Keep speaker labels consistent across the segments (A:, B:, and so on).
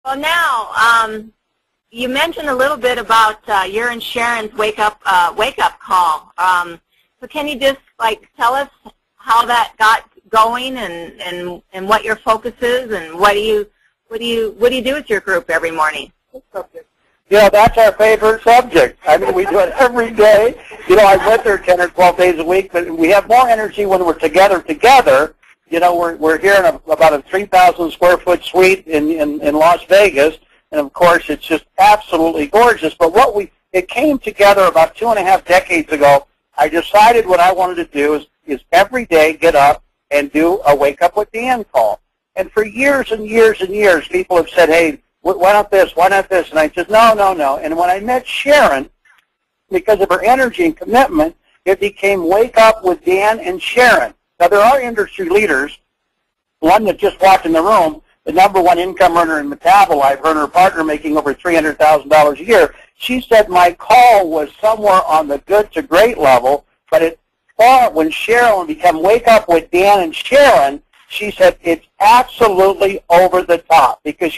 A: Well, now, you mentioned a little bit about your and Sharon's wake up call. So can you just tell us how that got going and what your focus is and what do you do with your group every morning?
B: Yeah, that's our favorite subject. I mean, we do it every day. I'm with her 10 or 12 days a week, but we have more energy when we're together. We're here in about a 3,000 square foot suite in Las Vegas, and of course it's just absolutely gorgeous. But it came together about 2.5 decades ago. I decided what I wanted to do is every day get up and do a Wake Up with Dan call. And for years and years and years, people have said, hey, why not this, why not this? And I said, no. And when I met Sharon, because of her energy and commitment, it became Wake Up with Dan and Sharon. Now, there are industry leaders, one that just walked in the room, the #1 income earner in Metabolite, her and her partner making over $300,000 a year. She said my call was somewhere on the good to great level, but when Sharon became Wake Up with Dan and Sharon, she said it's absolutely over the top because,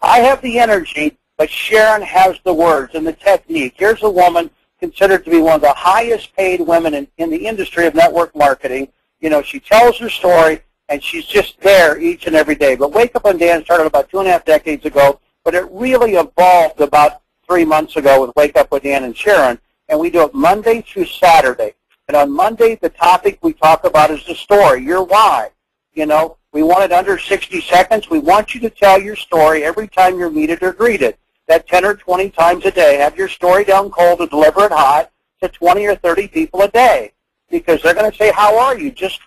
B: I have the energy, but Sharon has the words and the technique. Here's a woman considered to be one of the highest paid women in the industry of network marketing. She tells her story, and she's just there each and every day. But Wake Up with Dan started about 2.5 decades ago, but it really evolved about 3 months ago with Wake Up with Dan and Sharon, and we do it Monday through Saturday. And on Monday, the topic we talk about is the story, your why. We want it under 60 seconds. We want you to tell your story every time you're meted or greeted. That 10 or 20 times a day. Have your story down cold and deliver it hot to 20 or 30 people a day. Because they're going to say, how are you? Just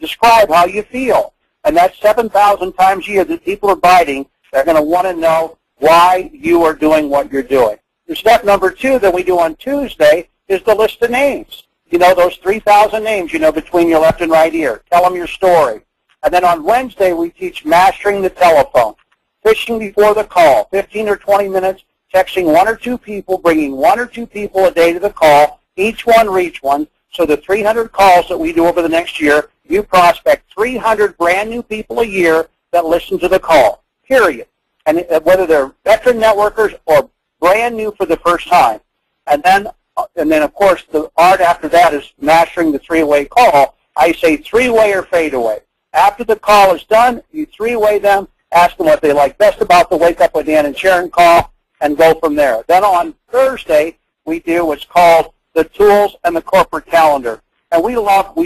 B: describe how you feel. And that's 7,000 times a year that people are biting. They're going to want to know why you are doing what you're doing. The step number 2 that we do on Tuesday is the list of names. Those 3,000 names, between your left and right ear. Tell them your story. And then on Wednesday, we teach mastering the telephone, fishing before the call, 15 or 20 minutes, texting 1 or 2 people, bringing 1 or 2 people a day to the call, each one reach one. So the 300 calls that we do over the next year, you prospect 300 brand new people a year that listen to the call, period. And whether they're veteran networkers or brand new for the first time. And then, of course, the art after that is mastering the 3-way call. I say 3-way or fade away. After the call is done, you 3-way them, ask them what they like best about the Wake Up with Dan and Sharon call, and go from there. Then on Thursday, we do what's called the tools and the corporate calendar. And we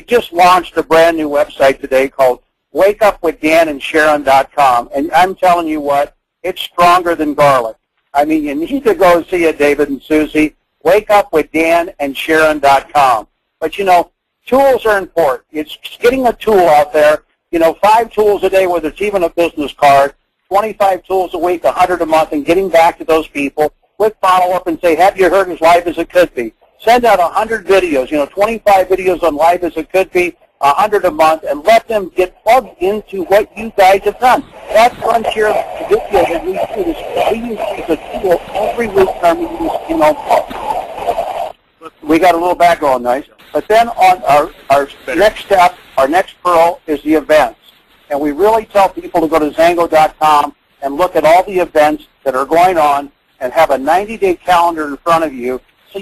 B: just launched a brand new website today called wakeupwithdansharon.com. And I'm telling you what, it's stronger than garlic. I mean, you need to go see it, David and Susie. Wakeupwithdansharon.com. But, tools are important. It's getting a tool out there. 5 tools a day, whether it's even a business card, 25 tools a week, 100 a month, and getting back to those people with follow-up and say, have you heard as live as it could be? Send out 100 videos, 25 videos on live as it could be, 100 a month, and let them get plugged into what you guys have done. That frontier video that we do is we use a tool every week in our meetings in Omaha. We got a little back going nice. But then on our next step, our next pearl is the events. And we really tell people to go to Zango.com and look at all the events that are going on and have a 90-day calendar in front of you so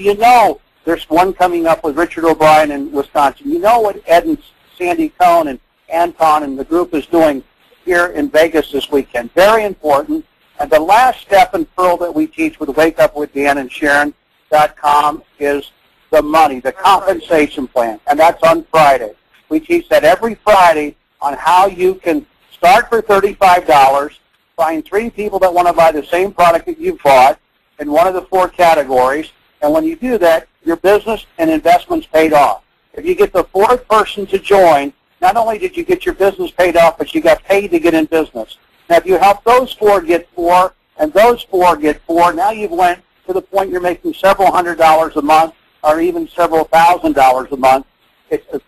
B: there's one coming up with Richard O'Brien in Wisconsin. You know what Ed and Sandy Cohn and Anton and the group is doing here in Vegas this weekend. Very important. And the last step and pearl that we teach with Wake Up with Dan and Sharon.com is the money, the compensation plan, and that's on Friday. We teach that every Friday on how you can start for $35, find 3 people that want to buy the same product that you've bought in one of the 4 categories, and when you do that, your business and investments paid off. If you get the 4th person to join, not only did you get your business paid off, but you got paid to get in business. Now, if you help those 4 get 4, and those 4 get 4, now you've went to the point you're making several $100s a month, or even several $1,000s a month. It's a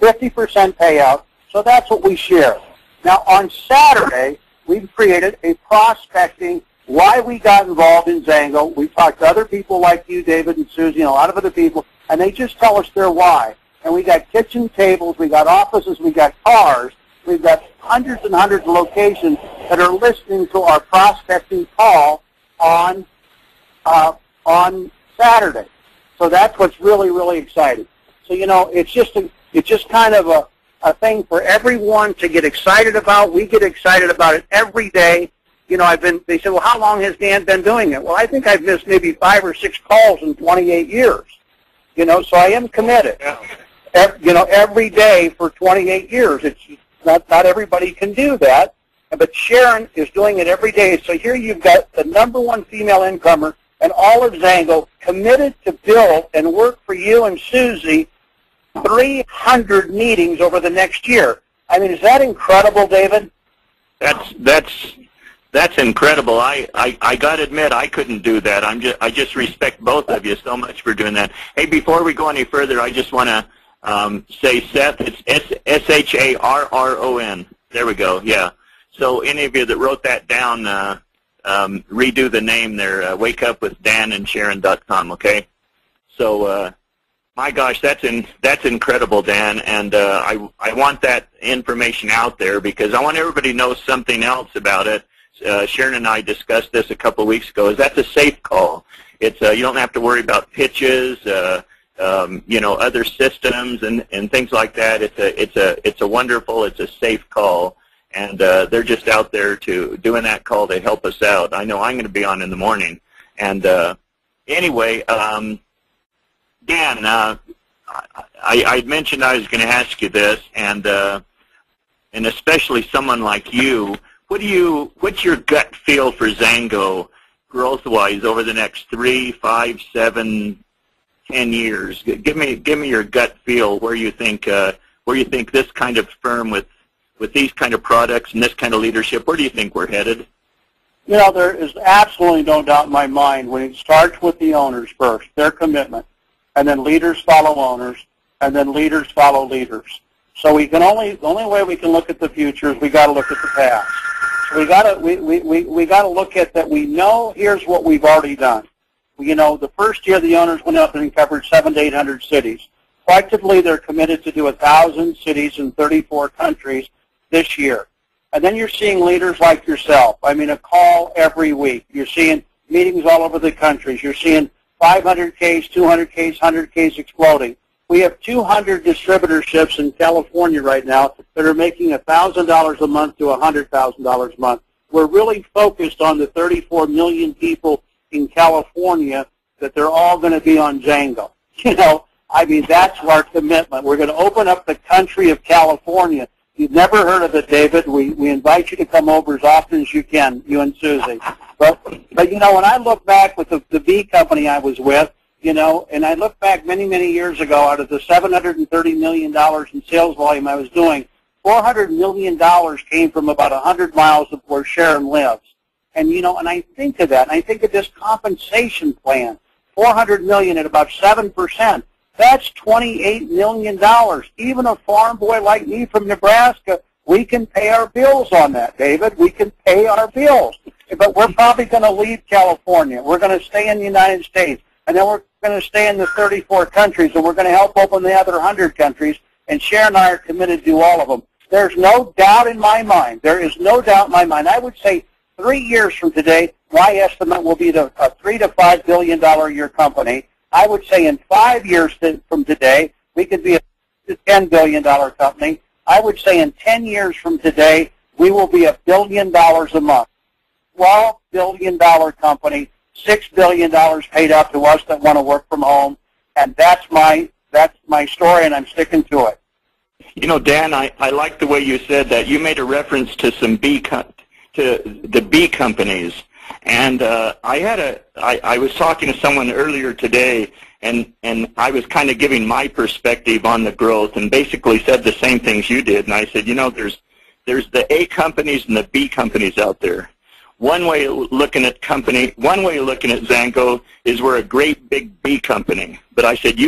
B: 50% payout, so that's what we share. Now, on Saturday, we've created a prospecting why we got involved in Zango. We talked to other people like you, David and Susie, and a lot of other people, and they just tell us their why. And we got kitchen tables, we got offices, we got cars we've got hundreds and hundreds of locations that are listening to our prospecting call on Saturday. So that's what's really, really exciting. So, you know, it's just kind of a thing for everyone to get excited about. We get excited about it every day. You know, they said, well, how long has Dan been doing it? Well, I think I've missed maybe 5 or 6 calls in 28 years. You know, so I am committed. You know, every day for 28 years. It's not everybody can do that, but Sharon is doing it every day. So here you've got the #1 female incomer and all of Zango committed to build and work for you and Susie 300 meetings over the next year. I mean, is that incredible, David?
C: That's incredible. I got to admit, I couldn't do that. I just respect both of you so much for doing that. Hey, before we go any further, I just want to say Seth. It's Sharron. There we go. Yeah. So any of you that wrote that down, redo the name there. wakeupwithdanandsharon.com. Okay. So my gosh, that's incredible, Dan. And I want that information out there because I want everybody to know something else about it. Sharon and I discussed this a couple of weeks ago. That's a safe call. It's you don't have to worry about pitches, you know, other systems and things like that. It's a safe call, and they're just out there doing that call to help us out. I know I'm going to be on in the morning, and anyway, Dan, I mentioned I was going to ask you this, and especially someone like you. What's your gut feel for Zango growth-wise over the next 3, 5, 7, 10 years? Give me your gut feel where you think this kind of firm with these kind of products and this kind of leadership, where do you think we're headed?
B: You know, there is absolutely no doubt in my mind when it starts with the owners first, their commitment, and then leaders follow owners, and then leaders follow leaders. So the only way we can look at the future is we got to look at the past. So we got to look at that. We know here's what we've already done. You know, the first year the owners went up and covered 700 to 800 cities. Collectively, they're committed to do 1,000 cities in 34 countries this year. And then you're seeing leaders like yourself. I mean, a call every week. You're seeing meetings all over the countries. You're seeing 500Ks, 200Ks, 100Ks exploding. We have 200 distributorships in California right now that are making $1,000 a month to $100,000 a month. We're really focused on the 34 million people in California that they're all going to be on Zango. You know, I mean, that's our commitment. We're going to open up the country of California. You've never heard of it, David. We invite you to come over as often as you can, you and Susie. But you know, when I look back with the B company I was with, you know, and I look back many, many years ago, out of the $730 million in sales volume I was doing, $400 million came from about 100 miles of where Sharon lives. And, you know, and I think of that, and I think of this compensation plan, $400 million at about 7%. That's $28 million. Even a farm boy like me from Nebraska, we can pay our bills on that, David. We can pay our bills. But we're probably going to leave California. We're going to stay in the United States. And then we're going to stay in the 34 countries, and we're going to help open the other 100 countries. And Sharon and I are committed to do all of them. There's no doubt in my mind. There is no doubt in my mind. I would say 3 years from today, my estimate will be a $3 to $5 billion a year company. I would say in 5 years from today, we could be a $10 billion company. I would say in 10 years from today, we will be $1 billion a month. $12 billion company, $6 billion paid out to us that want to work from home, and that's my story, and I'm sticking to it.
C: You know, Dan, I like the way you said that. You made a reference to the B companies, and I was talking to someone earlier today, and I was kind of giving my perspective on the growth, and basically said the same things you did. And I said, you know, there's the A companies and the B companies out there. One way of looking at Zango is we're a great big B company. But I said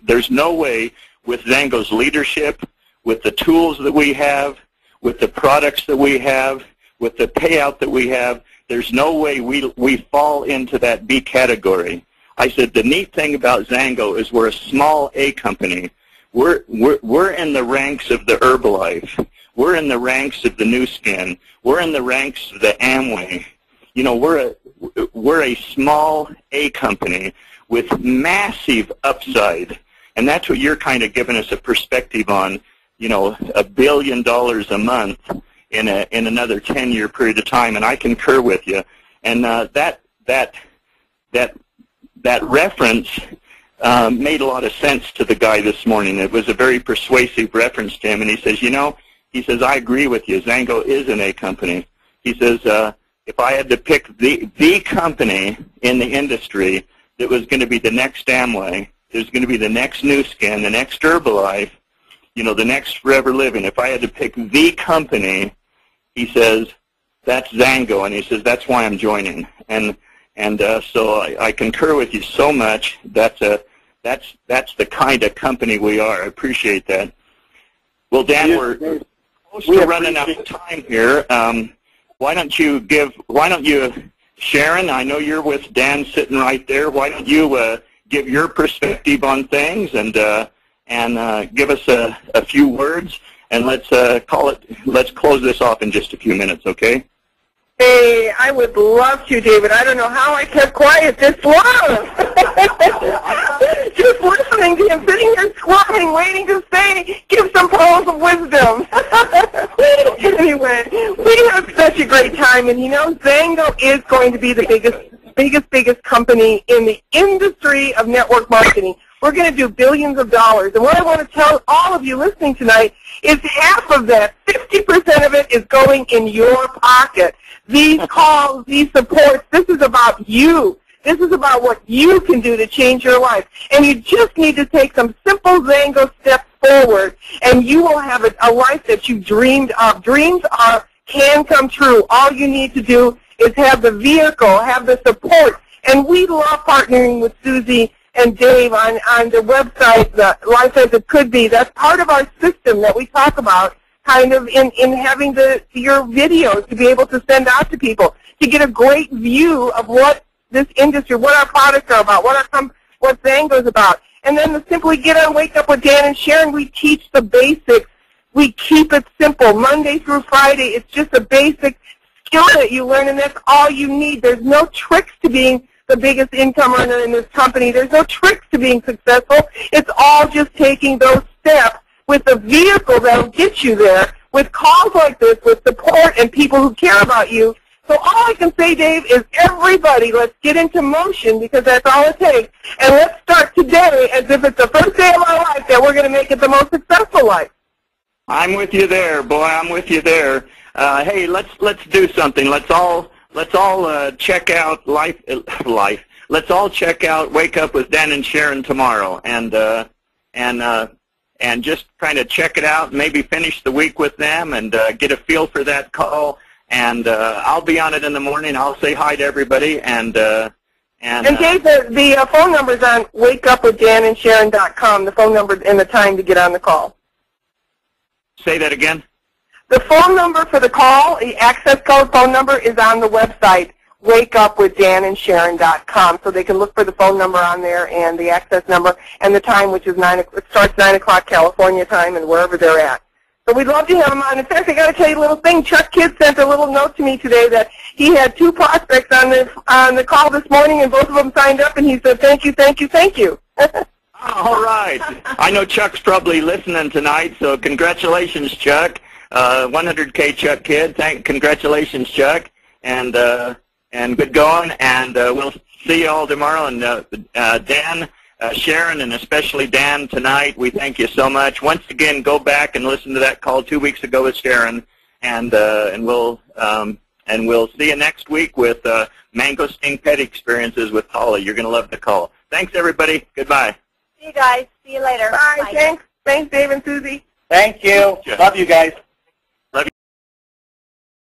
C: there's no way with Zango's leadership, with the tools that we have, with the products that we have, with the payout that we have, there's no way we fall into that B category. I said the neat thing about Zango is we're a small A company, we're in the ranks of the Herbalife. We're in the ranks of the New Skin. We're in the ranks of the Amway. You know, we're a small A company with massive upside, and that's what you're kind of giving us a perspective on. You know, $1 billion a month in another 10-year period of time, and I concur with you. And that reference made a lot of sense to the guy this morning. It was a very persuasive reference to him, and he says, you know, he says, I agree with you. Zango is an A company. He says, if I had to pick the company in the industry that was going to be the next Amway, there's going to be the next New Skin, the next Herbalife, you know, the next Forever Living. If I had to pick the company, he says, that's Zango, and he says, that's why I'm joining. And so I concur with you so much. That's the kind of company we are. I appreciate that. Well, Dan, we're close to running out of time here. Why don't you, Sharon, I know you're with Dan sitting right there. Why don't you give your perspective on things and give us a few words, and let's close this off in just a few minutes, okay?
D: Hey, I would love to, David. I don't know how I kept quiet this long. Just listening to him, sitting here squirming, waiting to say, give some pearls of wisdom. Anyway, we had such a great time, and you know, Zango is going to be the biggest company in the industry of network marketing. We're going to do billions of dollars. And what I want to tell all of you listening tonight is half of that, 50% of it, is going in your pocket. These calls, these supports, this is about you. This is about what you can do to change your life. And you just need to take some simple Zango steps forward, and you will have a life that you dreamed of. Dreams can come true. All you need to do is have the vehicle, have the support. And we love partnering with Susie and Dave on the website, the Life as It Could Be. That's part of our system that we talk about, kind of in having your videos to be able to send out to people, to get a great view of what this industry, what our products are about, what Zango is about. And then to simply get on Wake Up with Dan and Sharon, we teach the basics. We keep it simple. Monday through Friday, it's just a basic skill that you learn, and that's all you need. There's no tricks to being the biggest income earner in this company. There's no tricks to being successful. It's all just taking those steps with the vehicle that will get you there, with calls like this, with support and people who care about you. So all I can say, Dave, is everybody, let's get into motion, because that's all it takes. And let's start today as if it's the first day of our life that we're going to make it the most successful life.
C: I'm with you there, boy. I'm with you there. Hey, let's do something. Let's all check out life. Let's all check out Wake Up with Dan and Sharon tomorrow, and just kind of check it out. Maybe finish the week with them and get a feel for that call. And I'll be on it in the morning. I'll say hi to everybody. And Dave,
D: the phone number is on wakeupwithdansharon.com. The phone number and the time to get on the call.
C: Say that again.
D: The phone number for the call, the access code phone number, is on the website, wakeupwithdansharon.com. So they can look for the phone number on there and the access number and the time, which is it starts 9 o'clock California time and wherever they're at. So we'd love to have them on. In fact, I got to tell you a little thing. Chuck Kidd sent a little note to me today that he had 2 prospects on the call this morning, and both of them signed up, and he said, thank you, thank you, thank you.
C: All right. I know Chuck's probably listening tonight, so congratulations, Chuck. 100K Chuck Kidd. Congratulations, Chuck, and good going. And we'll see you all tomorrow. And Dan, Sharon, and especially Dan tonight, we thank you so much. Once again, go back and listen to that call 2 weeks ago with Sharon, and we'll see you next week with Mangosteen Pet Experiences with Paula. You're going to love the call. Thanks, everybody. Goodbye.
A: See you guys. See you later.
D: Bye. Thanks. Thanks, Dave and Susie.
B: Thank you. Love you guys.